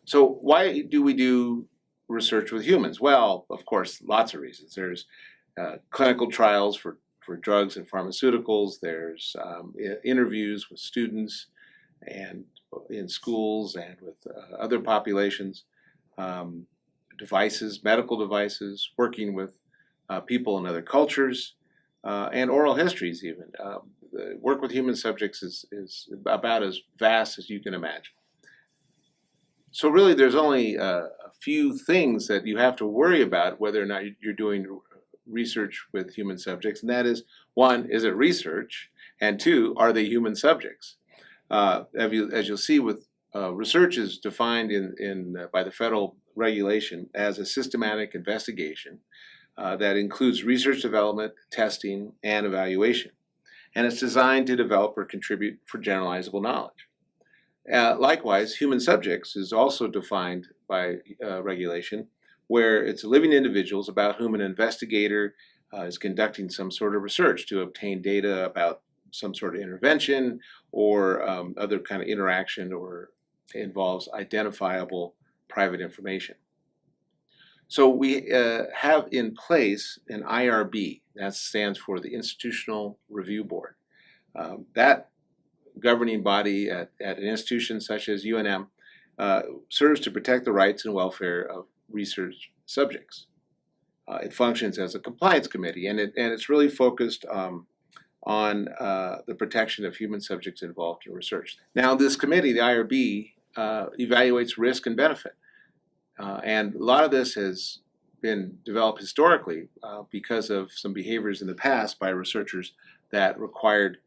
So why do we do research with humans? Well, of course, lots of reasons. There's clinical trials for drugs and pharmaceuticals. There's interviews with students and in schools and with other populations. Devices, medical devices, working with people in other cultures, and oral histories even. The work with human subjects is about as vast as you can imagine. So really there's only a few things that you have to worry about whether or not you're doing research with human subjects, and that is, one, is it research? And two, are they human subjects? As you'll see, with research is defined by the federal regulation as a systematic investigation that includes research development, testing, and evaluation. And it's designed to develop or contribute for generalizable knowledge. Likewise, human subjects is also defined by regulation, where it's living individuals about whom an investigator is conducting some sort of research to obtain data about some sort of intervention or other kind of interaction, or involves identifiable private information. So we have in place an IRB, that stands for the Institutional Review Board. That governing body at an institution such as UNM serves to protect the rights and welfare of research subjects. It functions as a compliance committee, and it's really focused on the protection of human subjects involved in research. Now, this committee, the IRB, evaluates risk and benefit. And a lot of this has been developed historically because of some behaviors in the past by researchers that required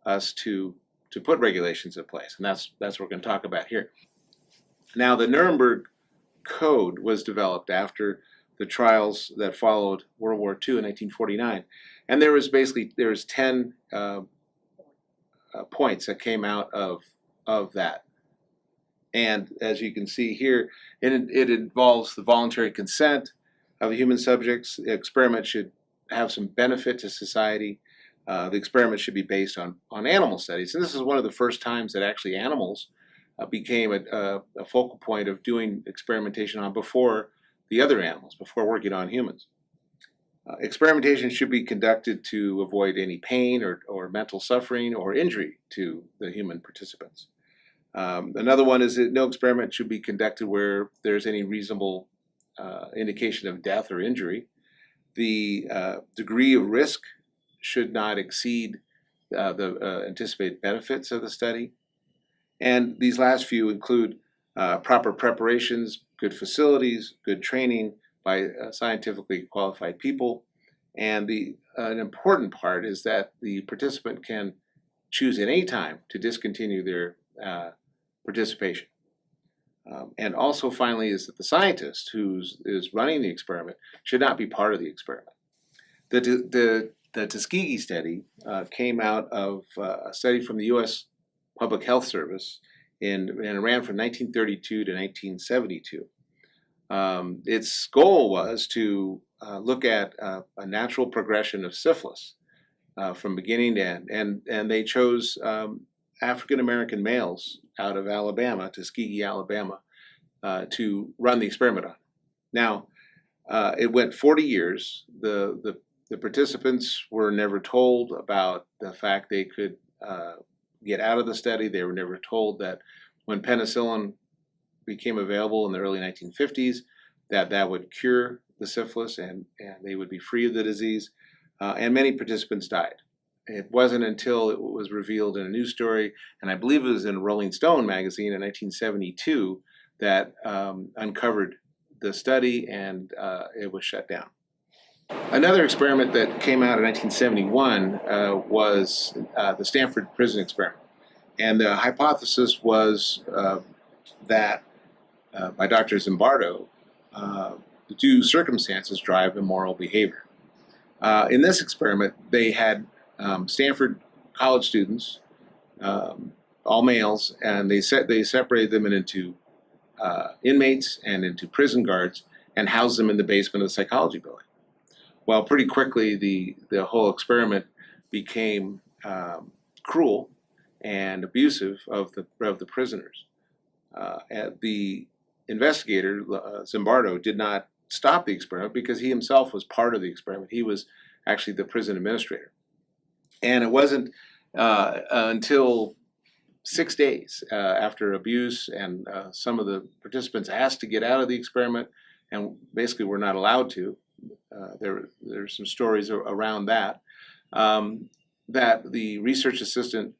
us to put regulations in place. And that's what we're going to talk about here. Now, the Nuremberg Code was developed after the trials that followed World War II in 1949. And there was 10 points that came out of that. And as you can see here, it involves the voluntary consent of human subjects. The experiment should have some benefit to society. The experiment should be based on animal studies. And this is one of the first times that actually animals became a focal point of doing experimentation on before the other animals, before working on humans. Experimentation should be conducted to avoid any pain or mental suffering or injury to the human participants. Another one is that no experiment should be conducted where there's any reasonable indication of death or injury. The degree of risk should not exceed the anticipated benefits of the study. And these last few include proper preparations, good facilities, good training by scientifically qualified people. And an important part is that the participant can choose at any time to discontinue their participation. And also, finally, is that the scientist who is running the experiment should not be part of the experiment. The Tuskegee study came out of a study from the U.S. Public Health Service and ran from 1932 to 1972. Its goal was to look at a natural progression of syphilis from beginning to end, and they chose African American males out of Alabama, Tuskegee, Alabama, to run the experiment on. Now, it went 40 years. The participants were never told about the fact they could get out of the study. They were never told that when penicillin became available in the early 1950s, that would cure the syphilis and they would be free of the disease. And many participants died. It wasn't until it was revealed in a news story, and I believe it was in Rolling Stone magazine in 1972, that uncovered the study, and it was shut down. Another experiment that came out in 1971 was the Stanford Prison Experiment. And the hypothesis was that by Dr. Zimbardo, do circumstances drive immoral behavior? In this experiment, they had Stanford college students, all males, and they separated them into inmates and into prison guards and housed them in the basement of the psychology building. Well, pretty quickly, the whole experiment became cruel and abusive of the prisoners. The investigator, Zimbardo, did not stop the experiment because he himself was part of the experiment. He was actually the prison administrator. And it wasn't until 6 days after abuse, and some of the participants asked to get out of the experiment and basically were not allowed to. There's some stories around that, that the research assistant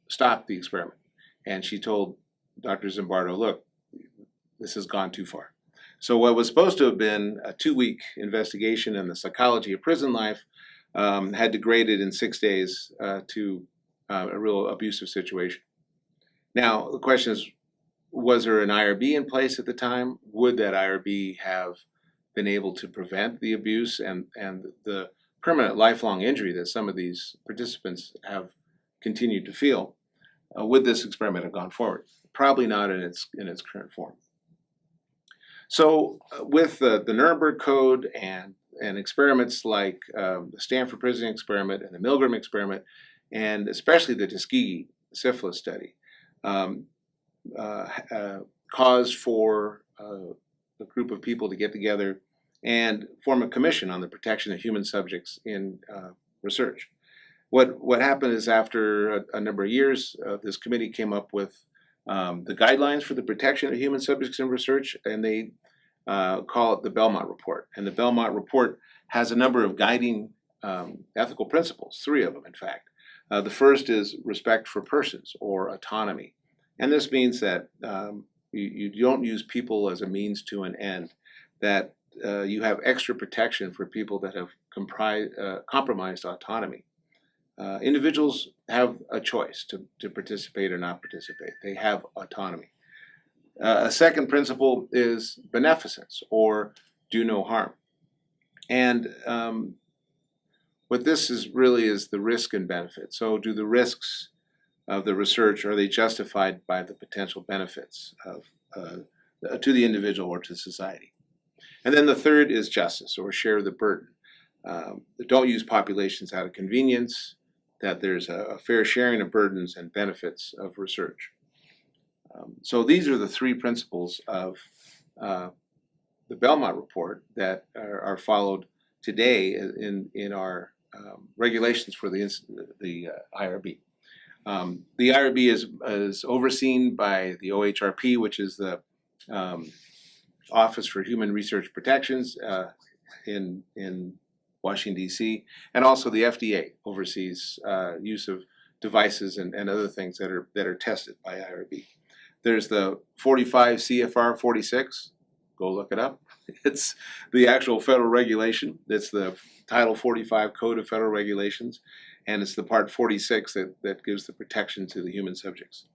stopped the experiment. And she told Dr. Zimbardo, look, this has gone too far. So what was supposed to have been a 2-week investigation in the psychology of prison life had degraded in 6 days to a real abusive situation. Now, the question is, was there an IRB in place at the time? Would that IRB have been able to prevent the abuse and the permanent lifelong injury that some of these participants have continued to feel? Would this experiment have gone forward? Probably not in its current form. So with the Nuremberg Code and experiments like the Stanford Prison Experiment and the Milgram Experiment, and especially the Tuskegee syphilis study, cause for a group of people to get together and form a commission on the protection of human subjects in research. What happened is, after a number of years, this committee came up with the guidelines for the protection of human subjects in research, and they call it the Belmont Report. And the Belmont Report has a number of guiding ethical principles, 3 of them, in fact. The first is respect for persons, or autonomy. And this means that you don't use people as a means to an end, that you have extra protection for people that have compromised autonomy. Individuals have a choice to participate or not participate. They have autonomy. A second principle is beneficence, or do no harm. And what this is really is the risk and benefit. So do the risks of the research, are they justified by the potential benefits of to the individual or to society? And then the third is justice, or share the burden. Don't use populations out of convenience, that there's a fair sharing of burdens and benefits of research. So these are the 3 principles of the Belmont Report that are followed today in our regulations for the IRB. The IRB is overseen by the OHRP, which is the Office for Human Research Protections in Washington, D.C., and also the FDA oversees use of devices and other things that are tested by IRB. There's the 45 CFR 46. Go look it up. It's the actual federal regulation. It's the Title 45 Code of Federal Regulations, and it's the Part 46 that gives the protection to the human subjects.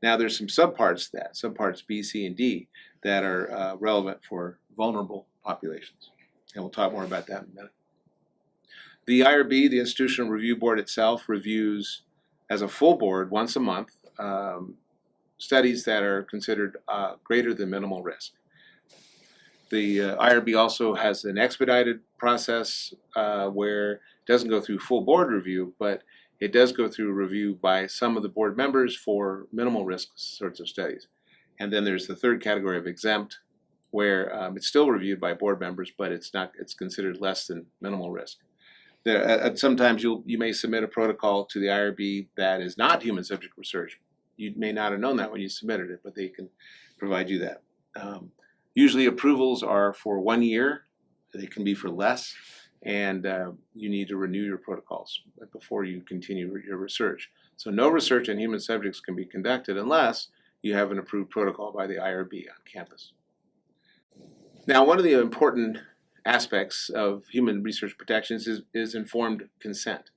Now, there's some subparts to that, subparts B, C, and D, that are relevant for vulnerable populations. And we'll talk more about that in a minute. The IRB, the Institutional Review Board itself, reviews as a full board once a month studies that are considered greater than minimal risk. The IRB also has an expedited process where it doesn't go through full board review, but it does go through review by some of the board members for minimal risk sorts of studies. And then there's the third category of exempt, where it's still reviewed by board members, but it's considered less than minimal risk. Sometimes you may submit a protocol to the IRB that is not human subject research. You may not have known that when you submitted it, but they can provide you that. Usually approvals are for 1 year. They can be for less, and you need to renew your protocols before you continue your research. So no research on human subjects can be conducted unless you have an approved protocol by the IRB on campus. Now, one of the important aspects of human research protections is informed consent.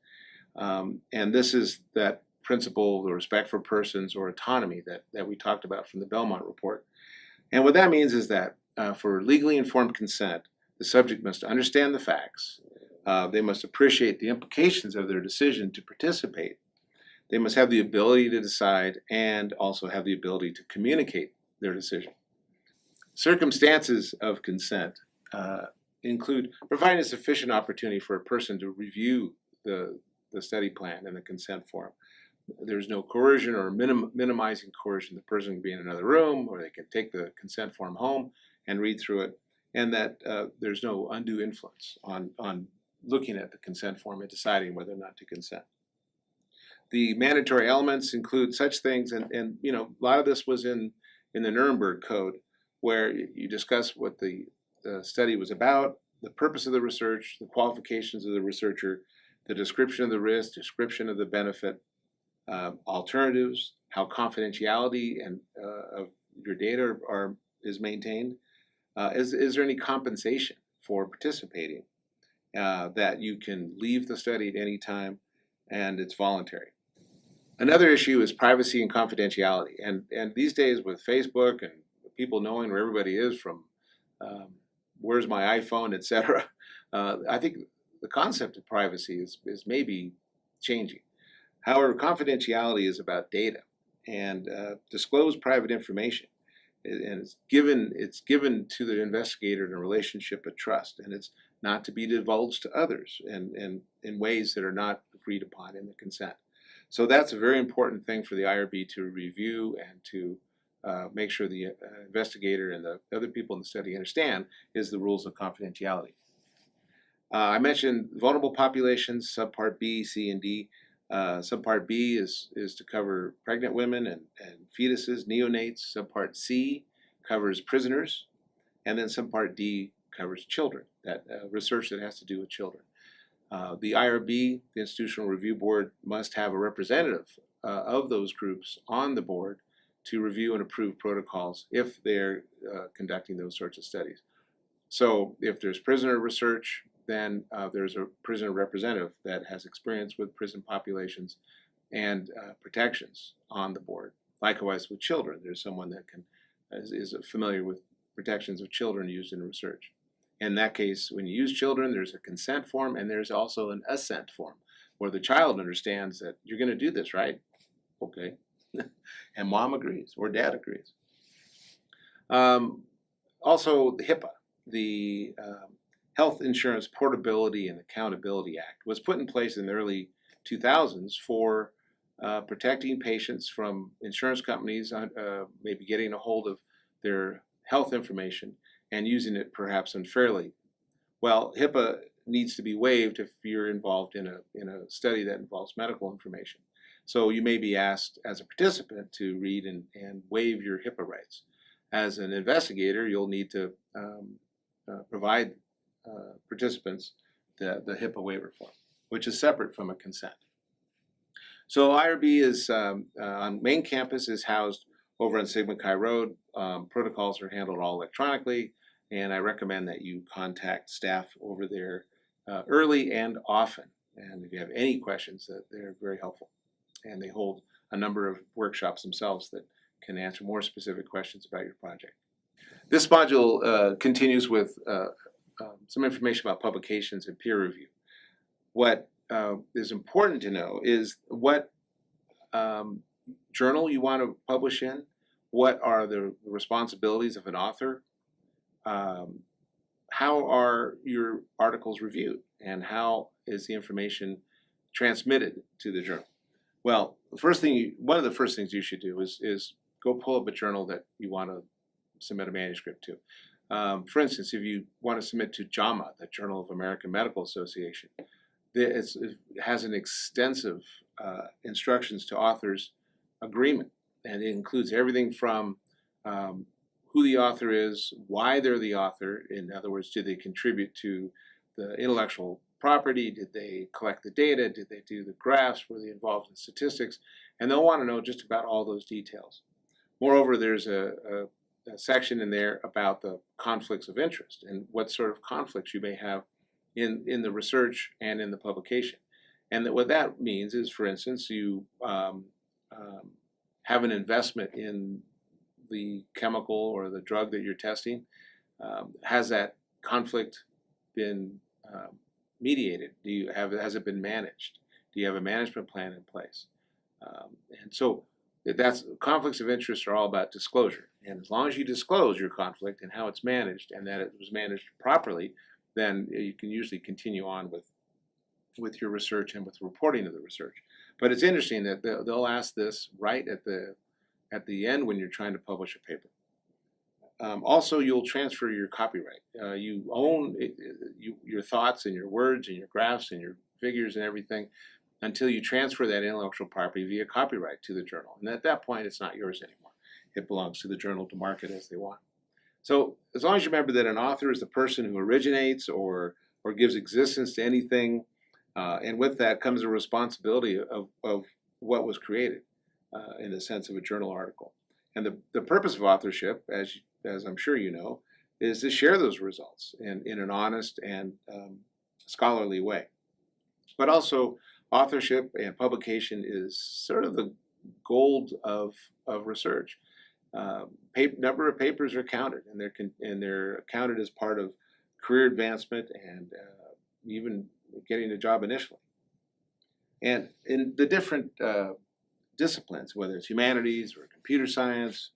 And this is that principle, the respect for persons, or autonomy that we talked about from the Belmont Report. And what that means is that for legally informed consent, the subject must understand the facts. They must appreciate the implications of their decision to participate. They must have the ability to decide and also have the ability to communicate their decision. Circumstances of consent include providing a sufficient opportunity for a person to review the study plan and the consent form, there's no coercion or minimizing coercion. The person can be in another room, or they can take the consent form home and read through it, and that there's no undue influence on looking at the consent form and deciding whether or not to consent. The mandatory elements include such things, and you know, a lot of this was in the Nuremberg Code, where you discuss what the study was about, the purpose of the research, the qualifications of the researcher, the description of the risk, description of the benefit, alternatives, how confidentiality and of your data is maintained. Is there any compensation for participating? That you can leave the study at any time, and it's voluntary. Another issue is privacy and confidentiality, and these days with Facebook and people knowing where everybody is from, where's my iPhone, etc. I think the concept of privacy is maybe changing. However, confidentiality is about data, and disclosed private information, and it's given to the investigator in a relationship of trust, and it's not to be divulged to others and in ways that are not agreed upon in the consent. So that's a very important thing for the IRB to review and to make sure the investigator and the other people in the study understand is the rules of confidentiality. I mentioned vulnerable populations, subpart B, C, and D. Subpart B is to cover pregnant women and fetuses, neonates. Subpart C covers prisoners, and then subpart D covers children, that research that has to do with children. The IRB, the Institutional Review Board, must have a representative of those groups on the board to review and approve protocols if they're conducting those sorts of studies. So if there's prisoner research, then there's a prisoner representative that has experience with prison populations and protections on the board. Likewise with children, there's someone that is familiar with protections of children used in research. In that case, when you use children, there's a consent form, and there's also an assent form, where the child understands that you're going to do this, right? Okay. And mom agrees, or dad agrees. Also, the HIPAA, the Health Insurance Portability and Accountability Act, was put in place in the early 2000s for protecting patients from insurance companies maybe getting a hold of their health information and using it perhaps unfairly. Well, HIPAA needs to be waived if you're involved in a study that involves medical information. So you may be asked as a participant to read and waive your HIPAA rights. As an investigator, you'll need to provide participants the HIPAA waiver form, which is separate from a consent. So IRB is on main campus, is housed over on Sigma Chi Road. Protocols are handled all electronically, and I recommend that you contact staff over there early and often. And if you have any questions, they're very helpful. And they hold a number of workshops themselves that can answer more specific questions about your project. This module continues with some information about publications and peer review. What is important to know is what journal you want to publish in, what are the responsibilities of an author, how are your articles reviewed, and how is the information transmitted to the journal. Well, one of the first things you should do is go pull up a journal that you want to submit a manuscript to. For instance, if you want to submit to JAMA, the Journal of American Medical Association, it has an extensive instructions to authors agreement, and it includes everything from who the author is, why they're the author. In other words, did they contribute to the intellectual property? Did they collect the data? Did they do the graphs? Were they involved in statistics? And they'll want to know just about all those details. Moreover, there's a section in there about the conflicts of interest and what sort of conflicts you may have in the research and in the publication. And what that means is, for instance, you have an investment in the chemical or the drug that you're testing. Has that conflict been mediated? Has it been managed? Do you have a management plan in place? And so that's conflicts of interest are all about disclosure. And as long as you disclose your conflict and how it's managed and that it was managed properly, then you can usually continue on with your research and with reporting of the research. But it's interesting that they'll ask this right at the end when you're trying to publish a paper. Also, you'll transfer your copyright. You own your thoughts and your words and your graphs and your figures and everything until you transfer that intellectual property via copyright to the journal. And at that point, it's not yours anymore. It belongs to the journal to market as they want. So as long as you remember that an author is the person who originates or gives existence to anything, and with that comes a responsibility of what was created in the sense of a journal article. And the purpose of authorship, as I'm sure you know, is to share those results in an honest and scholarly way. But also, authorship and publication is sort of the gold of research. Number of papers are counted, and they're counted as part of career advancement and even getting a job initially. And in the different disciplines, whether it's humanities or computer science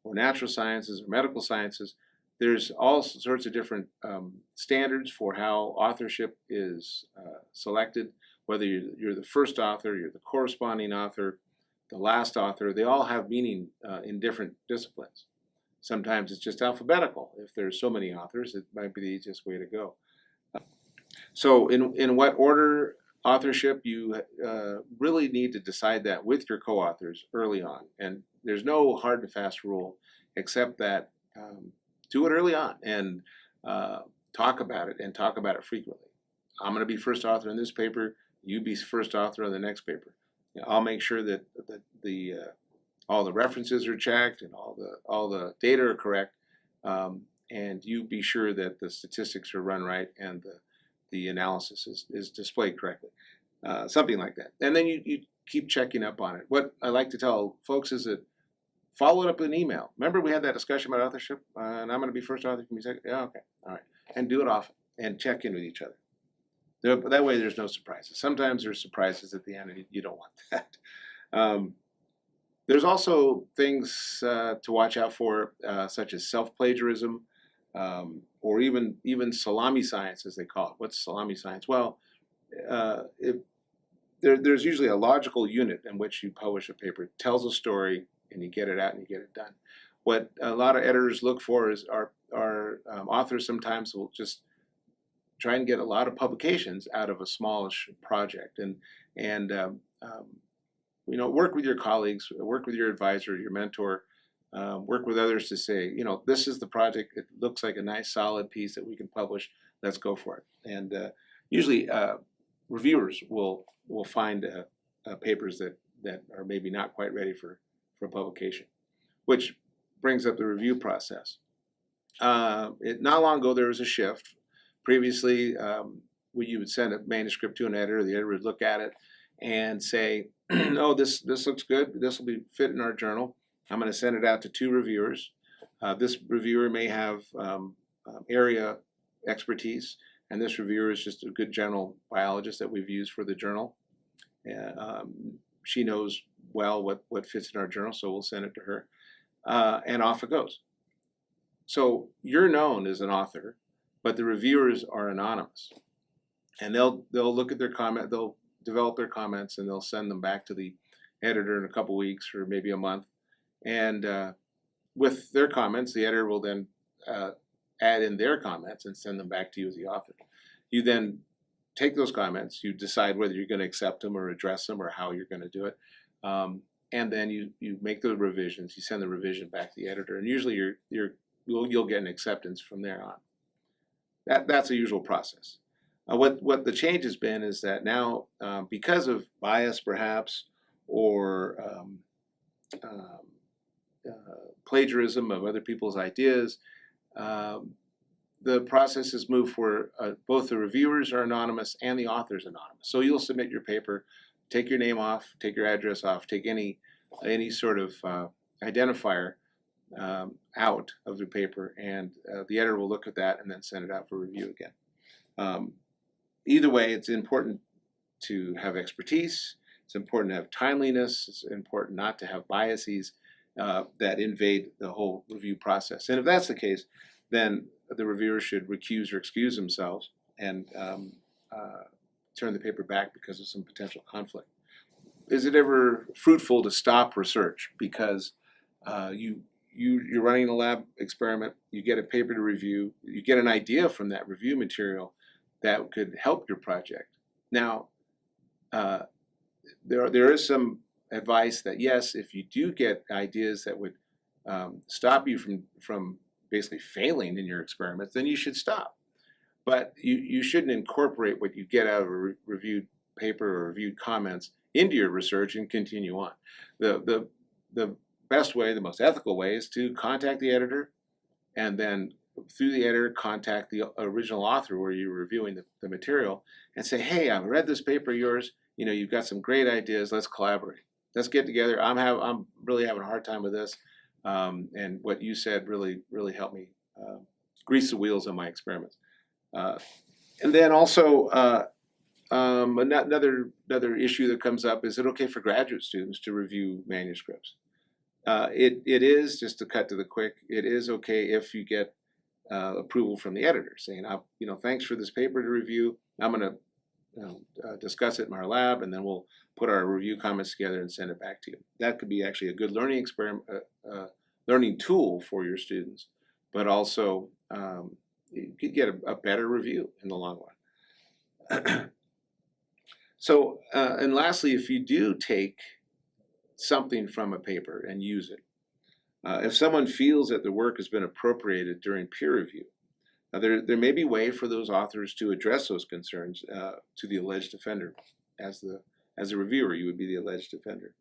or natural sciences or medical sciences, there's all sorts of different standards for how authorship is selected, whether you're the first author, you're the corresponding author, the last author. They all have meaning in different disciplines. Sometimes it's just alphabetical. If there's so many authors, it might be the easiest way to go. So in what order authorship, you really need to decide that with your co-authors early on. And there's no hard and fast rule, except that do it early on and talk about it frequently. I'm going to be first author in this paper. You be first author on the next paper. I'll make sure that all the references are checked and all the data are correct, and you be sure that the statistics are run right and the analysis is displayed correctly, something like that. And then you keep checking up on it. What I like to tell folks is that follow it up with an email. Remember we had that discussion about authorship, and I'm going to be first author. Can be second? Yeah, okay, all right. And do it often and check in with each other. That way there's no surprises. Sometimes there's surprises at the end, and you don't want that. There's also things to watch out for, such as self-plagiarism, or even salami science, as they call it. What's salami science? Well, there's usually a logical unit in which you publish a paper. It tells a story, and you get it out and you get it done. What a lot of editors look for is our authors sometimes will just try and get a lot of publications out of a smallish project, and work with your colleagues, work with your advisor, your mentor, work with others to say, this is the project. It looks like a nice solid piece that we can publish. Let's go for it. And usually reviewers will find papers that are maybe not quite ready for publication, which brings up the review process. Not long ago there was a shift. Previously, you would send a manuscript to an editor. The editor would look at it and say, "Oh, this looks good. This will be fit in our journal. I'm going to send it out to 2 reviewers. This reviewer may have area expertise, and this reviewer is just a good general biologist that we've used for the journal. She knows well what fits in our journal, so we'll send it to her, and off it goes. So you're known as an author, but the reviewers are anonymous, and they'll look at their comment, they'll develop their comments, and they'll send them back to the editor in a couple weeks or maybe a month. And with their comments, the editor will then add in their comments and send them back to you as the author. You then take those comments, you decide whether you're going to accept them or address them or how you're going to do it, and then you make the revisions. You send the revision back to the editor, and usually you'll get an acceptance from there on. That's a usual process. What the change has been is that now, because of bias perhaps, or plagiarism of other people's ideas, the process has moved where both the reviewers are anonymous and the author is anonymous. So you'll submit your paper, take your name off, take your address off, take any sort of identifier out of the paper, and the editor will look at that and then send it out for review again. Either way, it's important to have expertise. It's important to have timeliness. It's important not to have biases that invade the whole review process. And if that's the case, then the reviewers should recuse or excuse themselves and turn the paper back because of some potential conflict. is it ever fruitful to stop research because you're running a lab experiment, you get a paper to review, you get an idea from that review material that could help your project. Now, there is some advice that yes, if you do get ideas that would stop you from basically failing in your experiments, then you should stop. But you shouldn't incorporate what you get out of a reviewed paper or reviewed comments into your research and continue on. The best way, the most ethical way, is to contact the editor, and then through the editor contact the original author where you're reviewing the material and say, hey, I've read this paper of yours, you know, you've got some great ideas, let's collaborate. Let's get together. I'm really having a hard time with this. And what you said really helped me grease the wheels on my experiments. And then also another issue that comes up is it okay for graduate students to review manuscripts? It is, just to cut to the quick, it is okay if you get approval from the editor saying, you know, thanks for this paper to review. I'm going to discuss it in our lab, and then we'll put our review comments together and send it back to you. That could be actually a good learning experiment, learning tool for your students, but also you could get a better review in the long run. So, and lastly, if you do take something from a paper and use it, if someone feels that the work has been appropriated during peer review, there may be a way for those authors to address those concerns to the alleged offender. As a reviewer, you would be the alleged offender.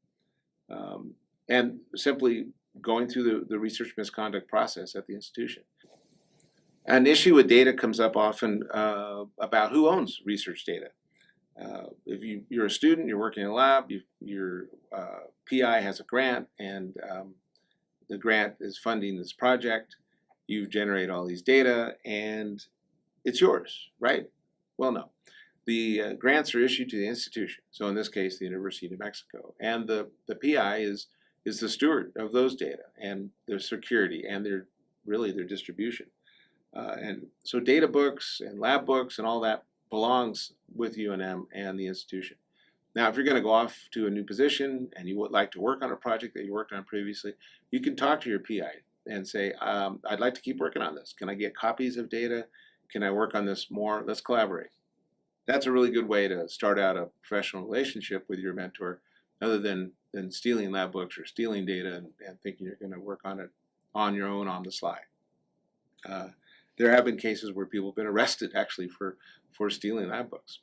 And simply going through the research misconduct process at the institution. An issue with data comes up often about who owns research data. If you're a student, you're working in a lab, your PI has a grant, and the grant is funding this project, you generate all these data, and it's yours, right? Well, no. The grants are issued to the institution, so in this case, the University of New Mexico, and the PI is the steward of those data and their security and their distribution. And so data books and lab books and all that belongs with UNM and the institution. Now, if you're going to go off to a new position and you would like to work on a project that you worked on previously, you can talk to your PI and say, I'd like to keep working on this. Can I get copies of data? Can I work on this more? Let's collaborate. That's a really good way to start out a professional relationship with your mentor, other than stealing lab books or stealing data and thinking you're going to work on it on your own on the sly. There have been cases where people have been arrested actually for stealing lab books.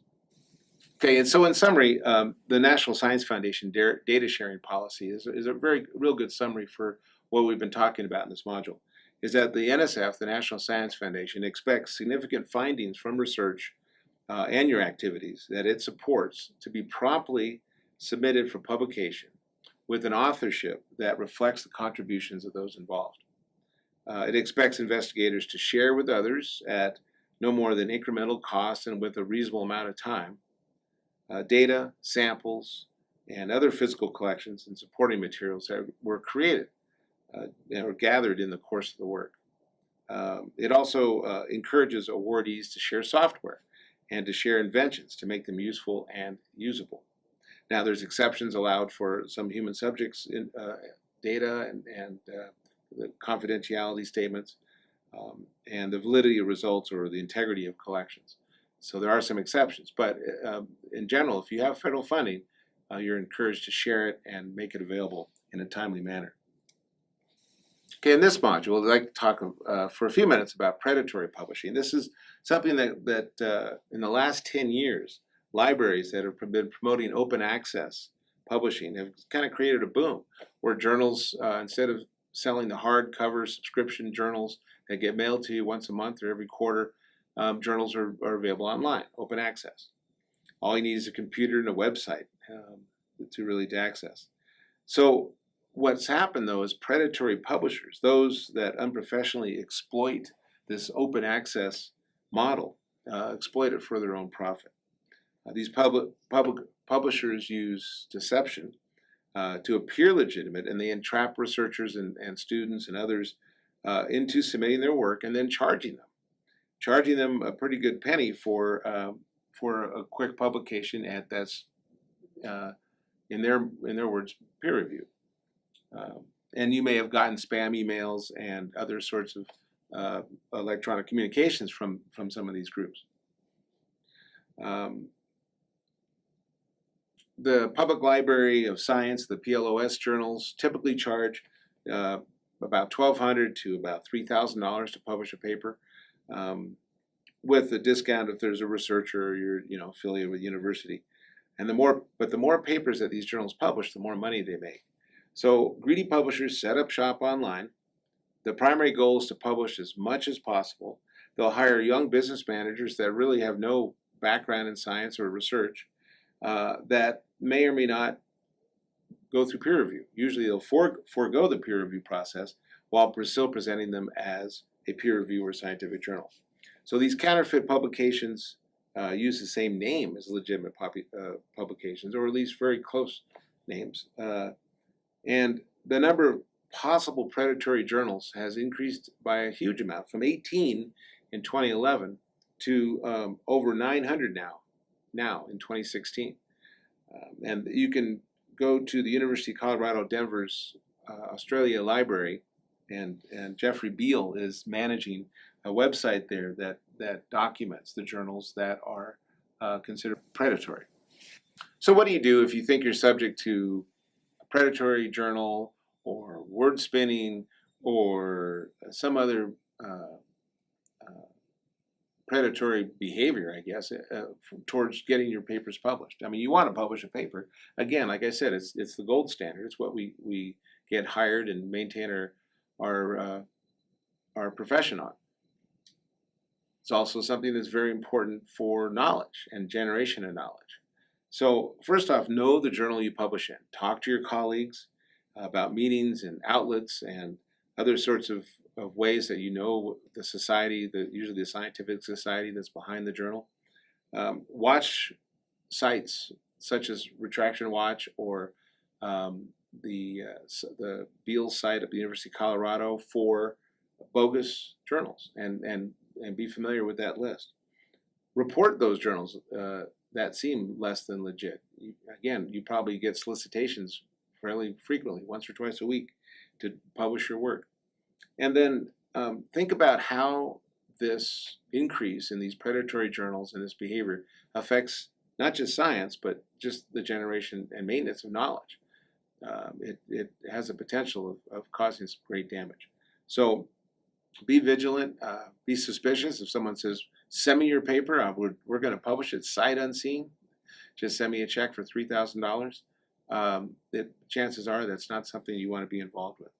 Okay, and so in summary, the National Science Foundation data sharing policy is a real good summary for what we've been talking about in this module. Is that the NSF, the National Science Foundation, expects significant findings from research and your activities that it supports to be promptly submitted for publication with an authorship that reflects the contributions of those involved. It expects investigators to share with others at no more than incremental cost and with a reasonable amount of time data, samples, and other physical collections and supporting materials that were created or gathered in the course of the work. It also encourages awardees to share software and to share inventions to make them useful and usable. Now, there's exceptions allowed for some human subjects in data and the confidentiality statements and the validity of results or the integrity of collections. So there are some exceptions, but in general, if you have federal funding, you're encouraged to share it and make it available in a timely manner. Okay, in this module, I'd like to talk for a few minutes about predatory publishing. This is something that in the last 10 years, libraries that have been promoting open access publishing have kind of created a boom where journals, instead of selling the hardcover subscription journals that get mailed to you once a month or every quarter, journals are available online, open access. All you need is a computer and a website to access. So what's happened though is predatory publishers, those that unprofessionally exploit this open access model, exploit it for their own profit. These publishers use deception to appear legitimate, and they entrap researchers and students and others into submitting their work and then charging them a pretty good penny for a quick publication that's in their words, peer review. And you may have gotten spam emails and other sorts of electronic communications from some of these groups. The Public Library of Science, the PLOS journals, typically charge about $1,200 to about $3,000 to publish a paper, with a discount if there's a researcher or you're affiliated with a university. And the more papers that these journals publish, the more money they make. So greedy publishers set up shop online. The primary goal is to publish as much as possible. They'll hire young business managers that really have no background in science or research, that may or may not go through peer review. Usually they'll forego the peer review process while still presenting them as a peer review or scientific journal. So these counterfeit publications use the same name as legitimate publications, or at least very close names. And the number of possible predatory journals has increased by a huge amount, from 18 in 2011 to over 900 now in 2016. And you can go to the University of Colorado Denver's Australia Library, and Jeffrey Beal is managing a website there that documents the journals that are considered predatory. So what do you do if you think you're subject to a predatory journal or word spinning or some other predatory behavior, I guess, towards getting your papers published? I mean, you want to publish a paper. Again, like I said, it's the gold standard. It's what we get hired and maintain our profession on. It's also something that's very important for knowledge and generation of knowledge. So first off, know the journal you publish in. Talk to your colleagues about meetings and outlets and other sorts of ways that the society, usually the scientific society that's behind the journal. Watch sites such as Retraction Watch or the Beal site at the University of Colorado for bogus journals, and be familiar with that list. Report those journals that seem less than legit. Again, you probably get solicitations fairly frequently, once or twice a week, to publish your work. And then think about how this increase in these predatory journals and this behavior affects not just science, but just the generation and maintenance of knowledge. It has a potential of causing some great damage. So be vigilant, be suspicious. If someone says, send me your paper, we're going to publish it sight unseen, just send me a check for $3,000, chances are that's not something you want to be involved with.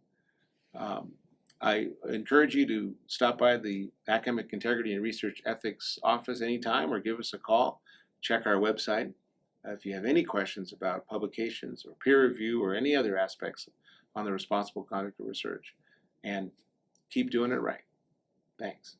I encourage you to stop by the Academic Integrity and Research Ethics office anytime, or give us a call. Check our website. If you have any questions about publications or peer review or any other aspects on the responsible conduct of research. And keep doing it right. Thanks.